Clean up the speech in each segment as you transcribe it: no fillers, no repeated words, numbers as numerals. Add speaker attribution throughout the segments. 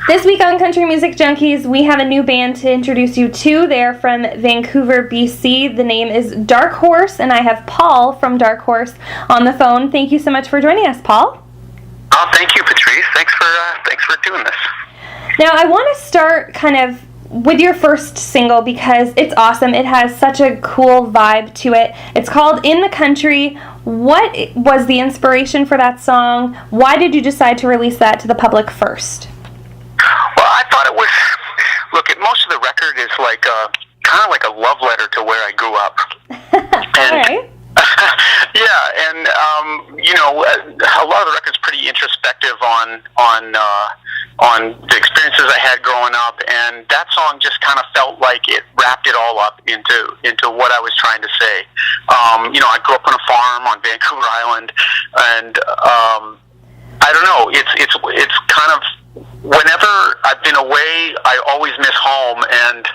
Speaker 1: This week on Country Music Junkies, we have a new band to introduce you to. They're from Vancouver, BC. The name is Darkhorse, and I have Paul from Darkhorse on the phone. Thank you so much for joining us, Paul.
Speaker 2: Oh, thank you, Patrice. Thanks for doing this.
Speaker 1: Now, I want to start kind of with your first single because it's awesome. It has such a cool vibe to it. It's called In the Country. What was the inspiration for that song? Why did you decide to release that to the public first?
Speaker 2: Well, I thought it was, look, most of the record is like kind of like a love letter to where I grew up.
Speaker 1: All right.
Speaker 2: Yeah, and a lot of the record's pretty introspective on the experiences I had growing up, and that song just kind of felt like it wrapped it all up into what I was trying to say. I grew up on a farm on Vancouver Island, and I don't know, it's kind of, whenever I've been away, I always miss home, and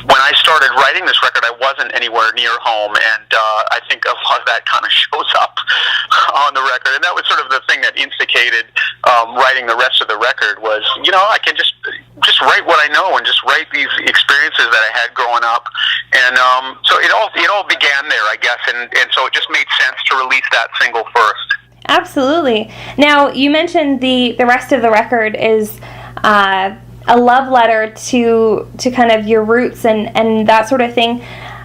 Speaker 2: when I started writing this record, I wasn't anywhere near home, and I think a lot of that kind of shows up on the record, and that was sort of the thing that instigated writing the rest of the record was, I can just write what I know and just write these experiences that I had growing up, and so it all began there, I guess, and so it just made sense to release that single first. Absolutely.
Speaker 1: Now, you mentioned the rest of the record is a love letter to kind of your roots and that sort of thing.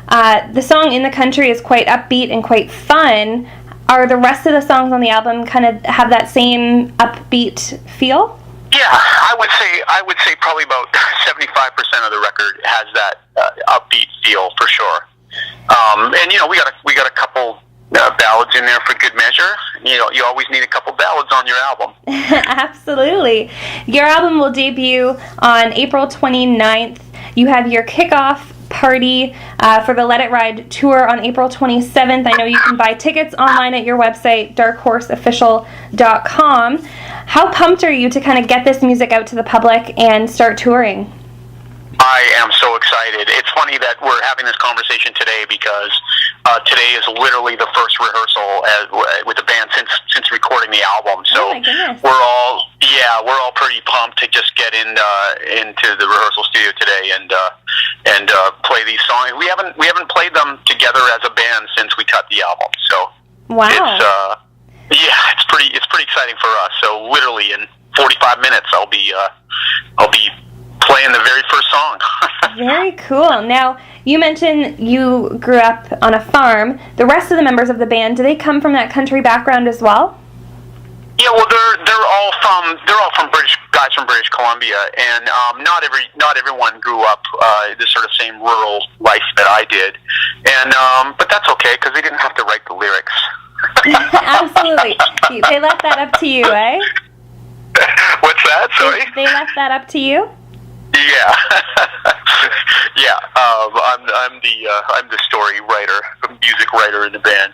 Speaker 1: The song In the Country is quite upbeat and quite fun. Are the rest of the songs on the album kind of have that same upbeat feel?
Speaker 2: Yeah, I would say probably about 75% of the record has that upbeat feel for sure. And we got a couple ballads in there for good measure. You always need a couple ballads on your album.
Speaker 1: Absolutely. Your album will debut on April 29th. You have your kickoff party for the Let It Ride tour on April 27th. I know you can buy tickets online at your website, darkhorseofficial.com. How pumped are you to kind of get this music out to the public and start touring?
Speaker 2: I am so excited. It's funny that we're having this conversation today because today is literally the first rehearsal with the band since recording the album. So we're all pretty pumped to just get into the rehearsal studio today and play these songs. We haven't played them together as a band since we cut the album. So
Speaker 1: wow.
Speaker 2: It's pretty exciting for us. So literally in 45 minutes I'll be playing the very first song.
Speaker 1: Very cool. Now, you mentioned you grew up on a farm. The rest of the members of the band, do they come from that country background as well?
Speaker 2: Yeah, well, they're all from guys from British Columbia, and not everyone grew up the sort of same rural life that I did, and but that's okay because they didn't have to write the lyrics.
Speaker 1: Absolutely, they left that up to you, eh?
Speaker 2: What's that? Sorry.
Speaker 1: They left that up to you.
Speaker 2: Yeah, yeah. I'm the story writer, music writer in the band.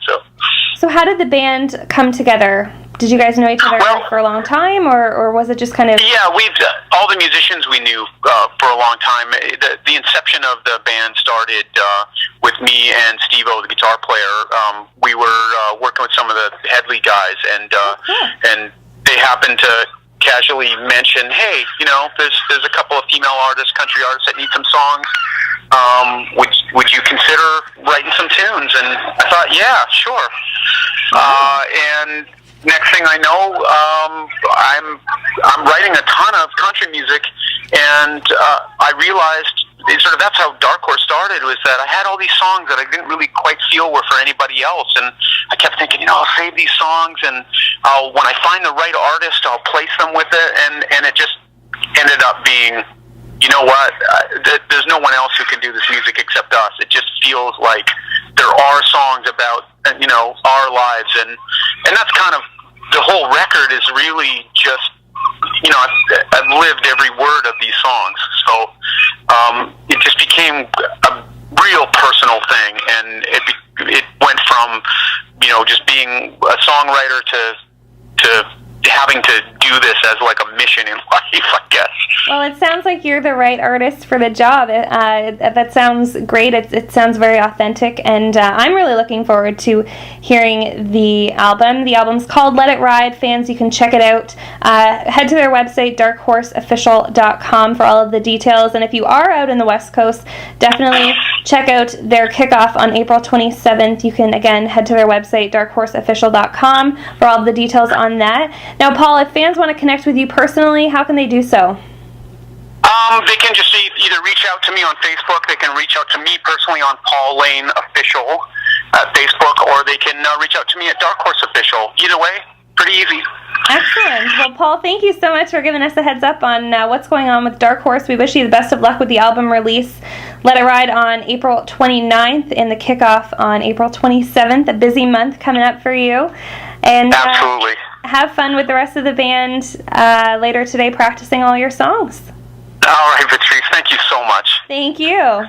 Speaker 1: So how did the band come together? Did you guys know each other for a long time, or was it just kind of? Yeah,
Speaker 2: we've all the musicians we knew for a long time. The inception of the band started with me and Steve-O, the guitar player. We were working with some of the Headley guys, and they happened to casually mention, hey, there's a couple of female artists, country artists that need some songs. Would you consider writing some tunes? And I thought, yeah, sure. And next thing I know, I'm writing a ton of country music, and I realized that's how Darkhorse started, was that I had all these songs that I didn't really quite feel were for anybody else, and I kept thinking, I'll save these songs, and when I find the right artist, I'll place them with it, and it just ended up being, there's no one else who can do this music except us. It just feels like there are songs about, our lives, and that's kind of, the whole record is really just, I've lived every word of these songs, so it just became a real personal thing, and it went from, just being a songwriter to having to do do this as like a mission in life, I guess.
Speaker 1: Well, it sounds like you're the right artist for the job. That sounds great. It sounds very authentic, and I'm really looking forward to hearing the album. The album's called Let It Ride. Fans, you can check it out. Head to their website, darkhorseofficial.com, for all of the details. And if you are out in the West Coast, definitely check out their kickoff on April 27th. You can, again, head to their website, darkhorseofficial.com, for all of the details on that. Now, Paul, if fans want to connect with you personally, how can they do so?
Speaker 2: They can just either reach out to me on Facebook, they can reach out to me personally on Paul Lane Official at Facebook, or they can reach out to me at Darkhorse Official. Either way, pretty easy.
Speaker 1: Excellent. Well, Paul, thank you so much for giving us a heads up on what's going on with Darkhorse. We wish you the best of luck with the album release. Let It Ride on April 29th and the kickoff on April 27th. A busy month coming up for you. And
Speaker 2: absolutely.
Speaker 1: Have fun with the rest of the band later today practicing all your songs.
Speaker 2: All right, Patrice. Thank you so much.
Speaker 1: Thank you.